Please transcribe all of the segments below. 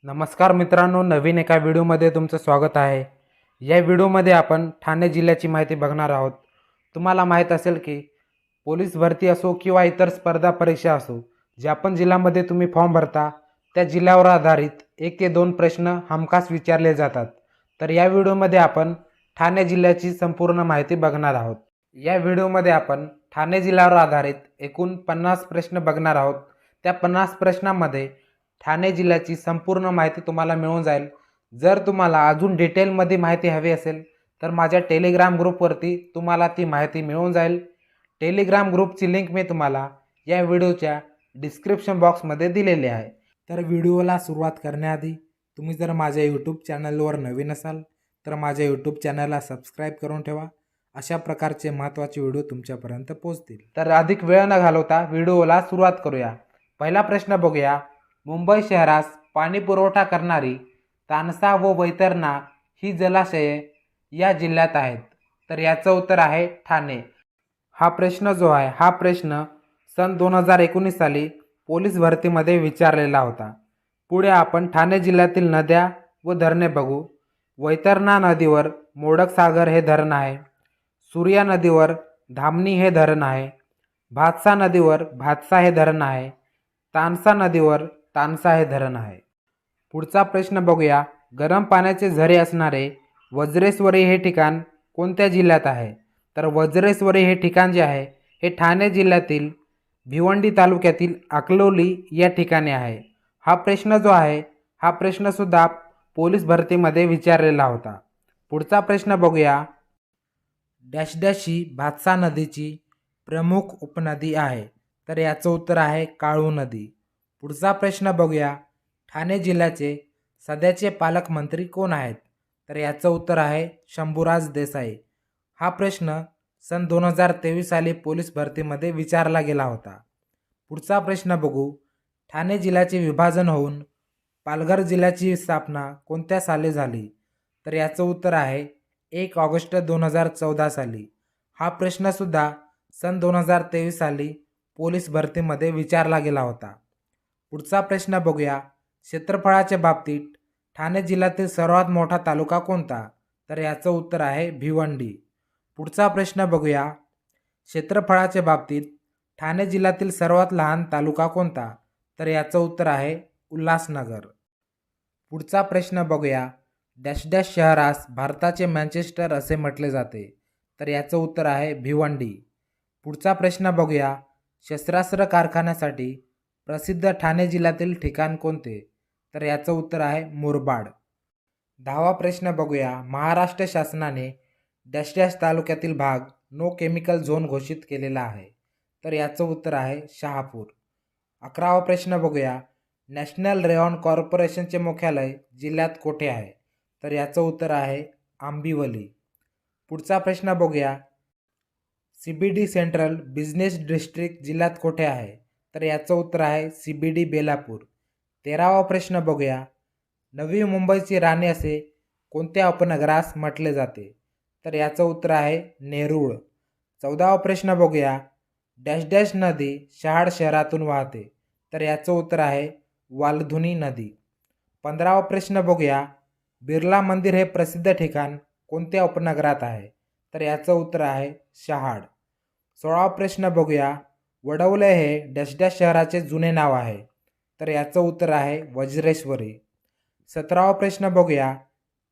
नमस्कार मित्रांनो, नवीन एका व्हिडिओमध्ये तुमचं स्वागत आहे। या व्हिडिओमध्ये आपण ठाणे जिल्ह्याची माहिती बघणार आहोत। तुम्हाला माहीत असेल की पोलीस भरती असो किंवा इतर स्पर्धा परीक्षा असो, ज्या पण जिल्ह्यामध्ये तुम्ही फॉर्म भरता त्या जिल्ह्यावर आधारित 1 ते 2 प्रश्न हमखास विचारले जातात। तर या व्हिडिओमध्ये आपण ठाणे जिल्ह्याची संपूर्ण माहिती बघणार आहोत। या व्हिडिओमध्ये आपण ठाणे जिल्ह्यावर आधारित एकूण 50 प्रश्न बघणार आहोत। त्या 50 प्रश्नांमध्ये ठाणे जिल्ह्याची संपूर्ण माहिती तुम्हाला मिळून जाईल। जर तुम्हाला अजून डिटेलमध्ये माहिती हवी असेल तर माझ्या टेलिग्राम ग्रुपवरती तुम्हाला ती माहिती मिळून जाईल। टेलिग्राम ग्रुपची लिंक मी तुम्हाला या व्हिडिओच्या डिस्क्रिप्शन बॉक्समध्ये दिलेली आहे। तर व्हिडिओला सुरुवात करण्याआधी तुम्ही जर माझ्या यूट्यूब चॅनलवर नवीन असाल तर माझ्या यूट्यूब चॅनलला सबस्क्राईब करून ठेवा। अशा प्रकारचे महत्त्वाचे व्हिडिओ तुमच्यापर्यंत पोहोचतील। तर अधिक वेळ न घालवता व्हिडिओला सुरुवात करूया। पहिला प्रश्न बघूया। मुंबई शहरास पाणी पुरवठा करणारी तानसा व वैतरणा ही जलाशये या जिल्ह्यात आहेत। तर याचं उत्तर आहे ठाणे। हा प्रश्न जो आहे हा प्रश्न सन 2019 साली पोलीस भरतीमध्ये विचारलेला होता। पुढे आपण ठाणे जिल्ह्यातील नद्या व धरणे बघू। वैतरणा नदीवर मोडकसागर हे धरण आहे। सूर्या नदीवर धामणी हे धरण आहे। भातसा नदीवर भातसा हे धरण आहे। तानसा नदीवर तानसा हे धरण आहे। पुढचा प्रश्न बघूया। गरम पाण्याचे झरे असणारे वज्रेश्वरी हे ठिकाण कोणत्या जिल्ह्यात आहे? तर वज्रेश्वरी हे ठिकाण जे आहे हे ठाणे जिल्ह्यातील भिवंडी तालुक्यातील अकलोली या ठिकाणी आहे। हा प्रश्न जो आहे हा प्रश्न सुद्धा पोलीस भरतीमध्ये विचारलेला होता। पुढचा प्रश्न बघूया। डॅश डॅश ही भातसा नदीची प्रमुख उपनदी आहे। तर याचं उत्तर आहे काळू नदी। पुढचा प्रश्न बघूया। ठाणे जिल्ह्याचे सध्याचे पालकमंत्री कोण आहेत? तर याचं उत्तर आहे शंभूराज देसाई। हा प्रश्न सन 2023 साली पोलीस भरतीमध्ये विचारला गेला होता। पुढचा प्रश्न बघू। ठाणे जिल्ह्याचे विभाजन होऊन पालघर जिल्ह्याची स्थापना कोणत्या साली झाली? तर याचं उत्तर आहे 1 ऑगस्ट 2014 साली। हा प्रश्नसुद्धा सन 2023 साली पोलीस भरतीमध्ये विचारला गेला होता। पुढचा प्रश्न बघूया। क्षेत्रफळाच्या बाबतीत ठाणे जिल्ह्यातील सर्वात मोठा तालुका कोणता? तर याचं उत्तर आहे भिवंडी। पुढचा प्रश्न बघूया। क्षेत्रफळाच्या बाबतीत ठाणे जिल्ह्यातील सर्वात लहान तालुका कोणता? तर याचं उत्तर आहे उल्हासनगर। पुढचा प्रश्न बघूया। डॅश डॅश शहरास भारताचे मँचेस्टर असे म्हटले जाते। तर याचं उत्तर आहे भिवंडी। पुढचा प्रश्न बघूया। शस्त्रास्त्र कारखान्यासाठी प्रसिद्ध ठाणे जिल्ह्यातील ठिकाण कोणते? तर याचं उत्तर आहे मुरबाड। 10वा प्रश्न बघूया। महाराष्ट्र शासनाने डॅश डॅश तालुक्यातील भाग नो केमिकल झोन घोषित केलेला आहे। तर याचं उत्तर आहे शहापूर। 11वा प्रश्न बघूया। नॅशनल रेव्हन कॉर्पोरेशनचे मुख्यालय जिल्ह्यात कोठे आहे? तर याचं उत्तर आहे आंबिवली। पुढचा प्रश्न बघूया। CBD सेंट्रल बिझनेस डिस्ट्रिक्ट जिल्ह्यात कोठे आहे? तर याचं उत्तर आहे CBD बेलापूर। 13वा प्रश्न बघूया। नवी मुंबईची राणी असे कोणत्या उपनगरास म्हटले जाते? तर याचं उत्तर आहे नेरूळ। 14वा प्रश्न बघूया। डॅश डॅश नदी शहाड शहरातून वाहते। तर याचं उत्तर आहे वालधुनी नदी। 15वा प्रश्न बघूया। बिर्ला मंदिर हे प्रसिद्ध ठिकाण कोणत्या उपनगरात आहे? तर याचं उत्तर आहे शहाड। 16वा प्रश्न बघूया। वडवले हे डॅश डॅश शहराचे जुने नाव आहे। तर याचं उत्तर आहे वज्रेश्वरी। 17वा प्रश्न बघूया।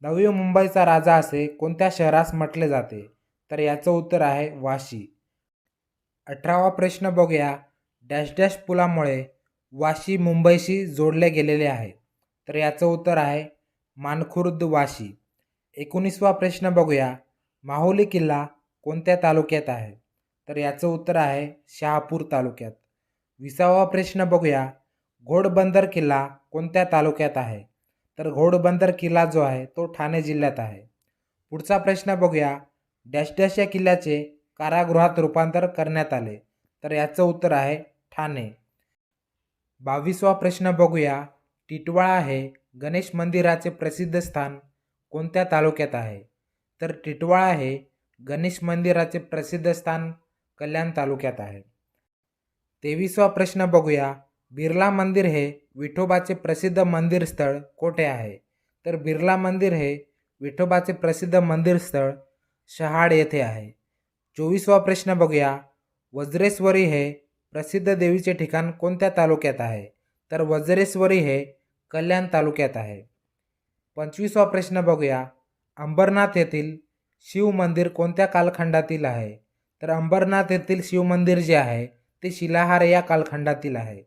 नवी मुंबईचा राजा असे कोणत्या शहरास म्हटले जाते? तर याचं उत्तर आहे वाशी। 18वा प्रश्न बघूया। डॅश डॅश पुलामुळे वाशी मुंबईशी जोडले गेलेले आहे। तर याचं उत्तर आहे मानखुर्द वाशी। 19वा प्रश्न बघूया। माहुली किल्ला कोणत्या तालुक्यात आहे? तर याचं उत्तर आहे शहापूर तालुक्यात। 20वा प्रश्न बघूया। घोडबंदर किल्ला कोणत्या तालुक्यात आहे? तर घोडबंदर किल्ला जो आहे तो ठाणे जिल्ह्यात आहे। पुढचा प्रश्न बघूया। डॅश डॅश या किल्ल्याचे कारागृहात रूपांतर करण्यात आले। तर याचं उत्तर आहे ठाणे। 22वा प्रश्न बघूया। टिटवाळा हे गणेश मंदिराचे प्रसिद्ध स्थान कोणत्या तालुक्यात आहे? तर टिटवाळा हे गणेश मंदिराचे प्रसिद्ध स्थान कल्याण तालुक्यात आहे। 23वा प्रश्न बघूया। बिर्ला मंदिर हे विठोबाचे प्रसिद्ध मंदिर स्थळ कोठे आहे? तर बिर्ला मंदिर हे विठोबाचे प्रसिद्ध मंदिर स्थळ शहाड येथे आहे. 24वा प्रश्न बघूया. वज्रेश्वरी हे प्रसिद्ध देवीचे ठिकाण कोणत्या तालुक्यात आहे? तर वज्रेश्वरी हे कल्याण तालुक्यात आहे. 25वा प्रश्न बघूया. अंबरनाथ येथील शिव मंदिर कोणत्या कालखंडातील आहे? तर अंबरनाथ येथील शिव मंदिर जे आहे ते शिलाहार या कालखंडातील आहे.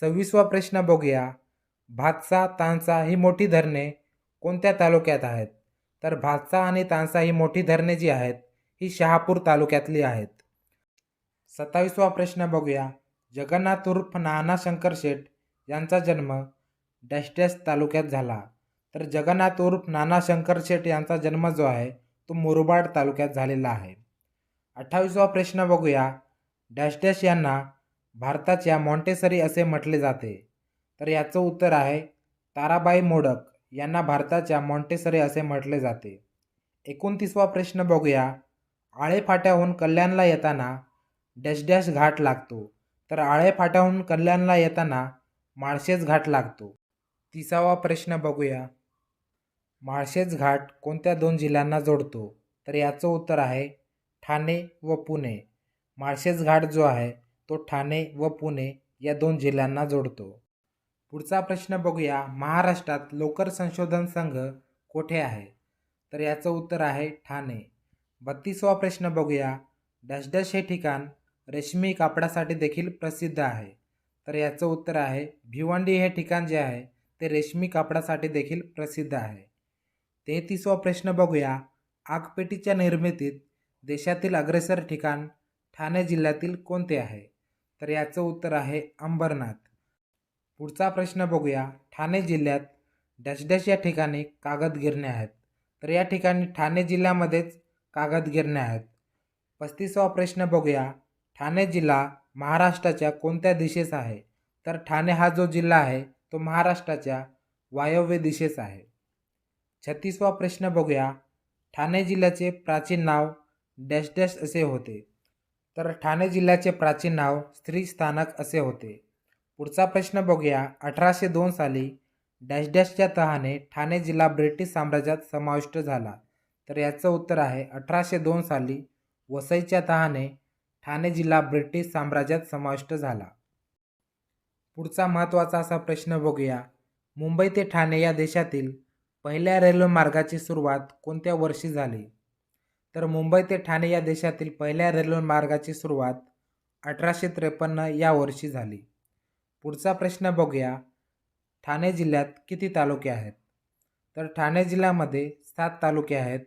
26वा प्रश्न बघूया. भातसा, तानसा ही मोठी धरणे कोणत्या तालुक्यात आहेत? तर भातसा आणि तानसा ही मोठी धरणे जी आहेत ही शहापूर तालुक्यातली आहेत. 27वा प्रश्न बघूया. जगन्नाथ उर्फ नाना शंकर शेठ यांचा जन्म डॅश डॅश तालुक्यात झाला. तर जगन्नाथ उर्फ नाना शंकर शेठ यांचा जन्म जो आहे तो मुरबाड तालुक्यात झालेला आहे. 28वा प्रश्न बघूया. डॅश डॅश यांना भारताच्या मॉन्टेसरी असे म्हटले जाते. तर याचं उत्तर आहे ताराबाई मोडक यांना भारताच्या मॉन्टेसरी असे म्हटले जाते. 29वा प्रश्न बघूया. आळेफाट्याहून कल्याणला येताना डॅश डॅश घाट लागतो. तर आळेफाट्याहून कल्याणला येताना माळशेज घाट लागतो. 30वा प्रश्न बघूया. माळशेज घाट कोणत्या दोन जिल्ह्यांना जोडतो? तर याचं उत्तर आहे ठाणे व पुणे. माळशेज घाट जो आहे तो ठाणे व पुणे या दोन जिल्ह्यांना जोडतो. पुढचा प्रश्न बघूया. महाराष्ट्रात लोकर संशोधन संघ कोठे आहे? तर याचं उत्तर आहे ठाणे. 32वा प्रश्न बघूया. डॅश डॅश हे ठिकाण रेशमी कापडासाठी देखील प्रसिद्ध आहे. तर याचं उत्तर आहे भिवंडी हे ठिकाण जे आहे ते रेशमी कापडासाठी देखील प्रसिद्ध आहे. 33वा प्रश्न बघूया. आगपेटीच्या निर्मितीत देशातील अग्रेसर ठिकाण ठाणे जिल्ह्यातील कोणते आहे? तर याचं उत्तर आहे अंबरनाथ. पुढचा प्रश्न बघूया. ठाणे जिल्ह्यात डॅश डॅश या ठिकाणी कागद गिरण्या आहेत. तर या ठिकाणी ठाणे जिल्ह्यामध्येच कागद गिरण्या आहेत. 35वा प्रश्न बघूया. ठाणे जिल्हा महाराष्ट्राच्या कोणत्या दिशेस आहे? तर ठाणे हा जो जिल्हा आहे तो महाराष्ट्राच्या वायव्य दिशेस आहे. 36वा प्रश्न बघूया. ठाणे जिल्ह्याचे प्राचीन नाव डॅश डॅश असे होते. तर ठाणे जिल्ह्याचे प्राचीन नाव स्त्री स्थानक असे होते. पुढचा प्रश्न बघूया. 1802 साली डॅश डॅशच्या तहाने ठाणे जिल्हा ब्रिटिश साम्राज्यात समाविष्ट झाला. तर याचं उत्तर आहे 1802 साली वसईच्या तहाने ठाणे जिल्हा ब्रिटिश साम्राज्यात समाविष्ट झाला. पुढचा महत्त्वाचा असा प्रश्न बघूया. मुंबई ते ठाणे या देशातील पहिल्या रेल्वे मार्गाची सुरुवात कोणत्या वर्षी झाली? तर मुंबई ते ठाणे या देशातील पहिल्या रेल्वे मार्गाची सुरुवात 1853 या वर्षी झाली. पुढचा प्रश्न बघूया. ठाणे जिल्ह्यात किती तालुके आहेत? तर ठाणे जिल्ह्यामध्ये 7 तालुके आहेत.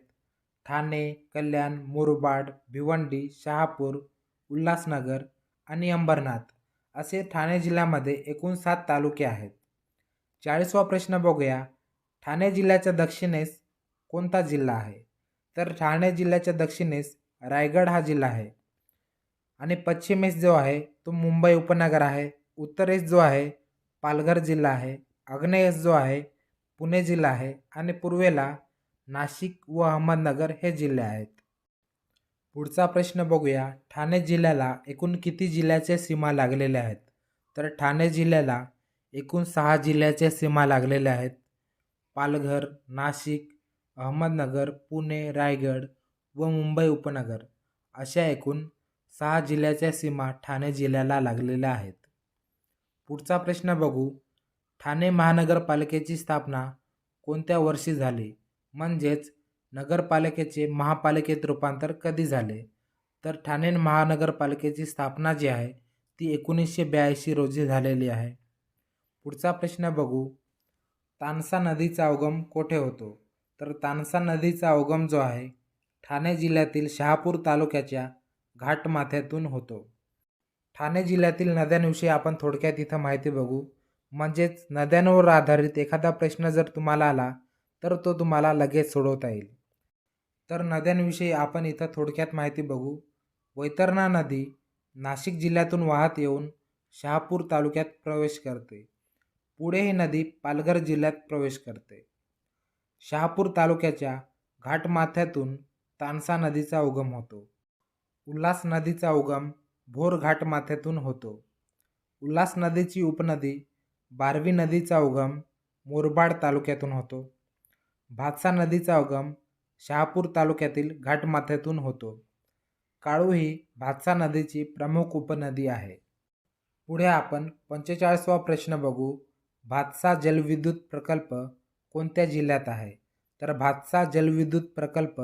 ठाणे, कल्याण, मुरबाड, भिवंडी, शहापूर, उल्हासनगर आणि अंबरनाथ असे ठाणे जिल्ह्यामध्ये एकूण 7 तालुके आहेत. 40वा प्रश्न बघूया. ठाणे जिल्ह्याच्या दक्षिणेस कोणता जिल्हा आहे? तर ठाणे जिल्ह्याच्या दक्षिणेस रायगड हा जिल्हा आहे आणि पश्चिमेस जो आहे तो मुंबई उपनगर आहे. उत्तरेस जो आहे पालघर जिल्हा आहे. आग्नेयेस जो आहे पुणे जिल्हा आहे आणि पूर्वेला नाशिक व अहमदनगर हे जिल्हे आहेत. पुढचा प्रश्न बघूया. ठाणे जिल्ह्याला एकूण किती जिल्ह्याच्या सीमा लागलेल्या आहेत? तर ठाणे जिल्ह्याला एकूण 6 जिल्ह्याच्या सीमा लागलेल्या आहेत. पालघर, नाशिक, अहमदनगर, पुणे, रायगड व मुंबई उपनगर अशा एकूण 6 जिल्ह्याच्या सीमा ठाणे जिल्ह्याला लागलेल्या आहेत. पुढचा प्रश्न बघू. ठाणे महानगरपालिकेची स्थापना कोणत्या वर्षी झाली? म्हणजेच नगरपालिकेचे महापालिकेत रूपांतर कधी झाले? तर ठाणे महानगरपालिकेची स्थापना जी आहे ती 1982 रोजी झालेली आहे. पुढचा प्रश्न बघू. तानसा नदीचा उगम कोठे होतो? तर तानसा नदीचा उगम जो आहे ठाणे जिल्ह्यातील शहापूर तालुक्याच्या घाटमाथ्यातून होतो. ठाणे जिल्ह्यातील नद्यांविषयी आपण थोडक्यात इथं माहिती बघू. म्हणजेच नद्यांवर आधारित एखादा प्रश्न जर तुम्हाला आला तर तो तुम्हाला लगेच सोडवता येईल. तर नद्यांविषयी आपण इथं थोडक्यात माहिती बघू. वैतरणा नदी नाशिक जिल्ह्यातून वाहत येऊन शहापूर तालुक्यात प्रवेश करते. पुढे ही नदी पालघर जिल्ह्यात प्रवेश करते. शहापूर तालुक्याच्या घाटमाथ्यातून तानसा नदीचा उगम होतो. उल्हास नदीचा उगम भोर घाटमाथ्यातून होतो. उल्हास नदीची उपनदी बारवी नदीचा उगम मुरबाड तालुक्यातून होतो. भातसा नदीचा उगम शहापूर तालुक्यातील घाटमाथ्यातून होतो. काळू ही भातसा नदीची प्रमुख उपनदी आहे. पुढे आपण 45वा प्रश्न बघू. भातसा जलविद्युत प्रकल्प कोणत्या जिल्ह्यात आहे? तर भातसा जलविद्युत प्रकल्प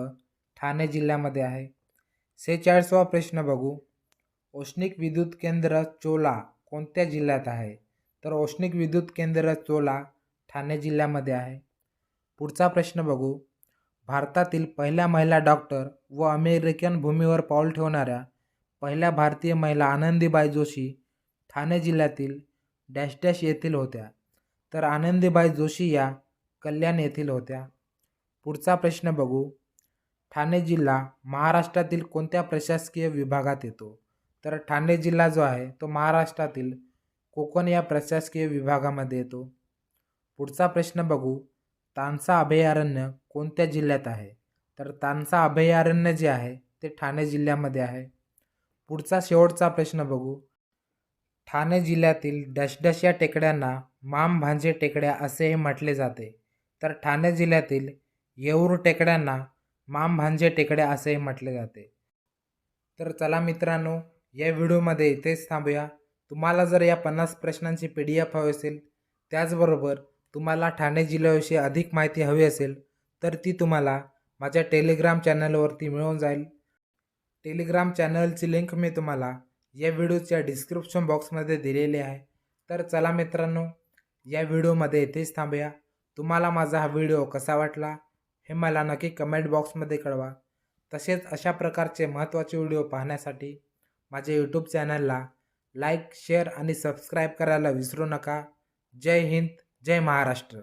ठाणे जिल्ह्यामध्ये आहे. 46वा प्रश्न बघू. औष्णिक विद्युत केंद्र चोला कोणत्या जिल्ह्यात आहे? तर औष्णिक विद्युत केंद्र चोला ठाणे जिल्ह्यामध्ये आहे. पुढचा प्रश्न बघू. भारतातील पहिल्या महिला डॉक्टर व अमेरिकन भूमीवर पाऊल ठेवणाऱ्या पहिल्या भारतीय महिला आनंदीबाई जोशी ठाणे जिल्ह्यातील डॅश डॅश येथील होत्या. तर आनंदीबाई जोशी या कल्याण येथील होत्या. पुढचा प्रश्न बघू. ठाणे जिल्हा महाराष्ट्रातील कोणत्या प्रशासकीय विभागात येतो? तर ठाणे जिल्हा जो आहे तो महाराष्ट्रातील कोकण या प्रशासकीय विभागामध्ये येतो. पुढचा प्रश्न बघू. तानसा अभयारण्य कोणत्या जिल्ह्यात आहे? तर तानसा अभयारण्य जे आहे ते ठाणे जिल्ह्यामध्ये आहे. पुढचा शेवटचा प्रश्न बघू. ठाणे जिल्ह्यातील डॅश डॅश या टेकड्यांना माम भांजे टेकड्या असेही म्हटले जाते. तर ठाणे जिल्ह्यातील येऊर टेकड्यांना माम भांजे टेकड्या असेही म्हटले जाते. तर चला मित्रांनो, या व्हिडिओमध्ये इथेच थांबूया. तुम्हाला जर या 50 प्रश्नांची PDF हवी असेल, त्याचबरोबर तुम्हाला ठाणे जिल्ह्याविषयी अधिक माहिती हवी असेल, तर ती तुम्हाला माझ्या टेलिग्राम चॅनलवरती मिळून जाईल. टेलिग्राम चॅनलची लिंक मी तुम्हाला या व्हिडिओच्या डिस्क्रिप्शन बॉक्समध्ये दिलेली आहे. तर चला मित्रांनो, या व्हिडिओमध्ये इथेच थांबूया. तुम्हाला माझा हा व्हिडिओ कसा वाटला हे मला नक्की कमेंट बॉक्समध्ये कळवा. तसेच अशा प्रकारचे महत्त्वाचे व्हिडिओ पाहण्यासाठी माझ्या यूट्यूब चॅनलला लाईक, शेअर आणि सबस्क्राईब करायला विसरू नका. जय हिंद, जय महाराष्ट्र.